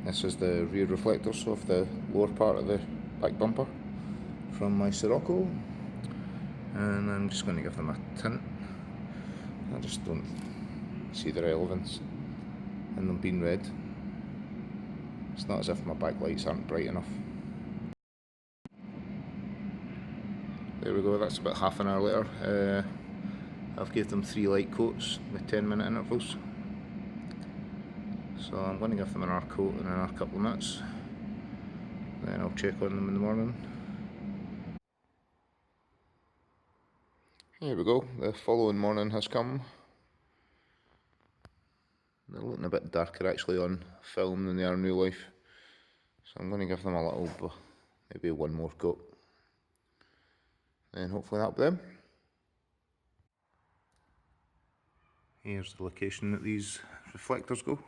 This is the rear reflectors of the lower part of the back bumper from my Sirocco, and I'm just going to give them a tint. I just don't see the relevance in them being red. It's not as if my backlights aren't bright enough. There we go, that's about half an hour later. I've gave them 3 light coats with 10-minute intervals. So I'm going to give them another coat in another couple of minutes. Then I'll check on them in the morning. Here we go, the following morning has come. They're looking a bit darker actually on film than they are in real life. So I'm going to give them a little, maybe one more coat. Then hopefully that'll be them. Here's the location that these reflectors go.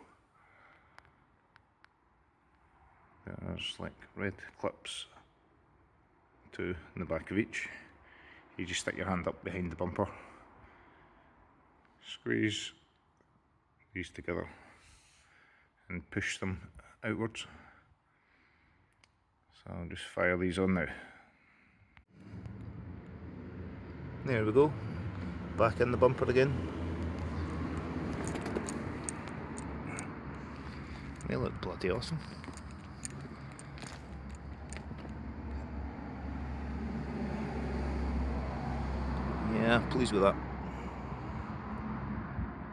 There's like red clips, 2 in the back of each. You just stick your hand up behind the bumper, squeeze these together and push them outwards. So I'll just fire these on now. There we go, back in the bumper again. They look bloody awesome. Yeah, pleased with that.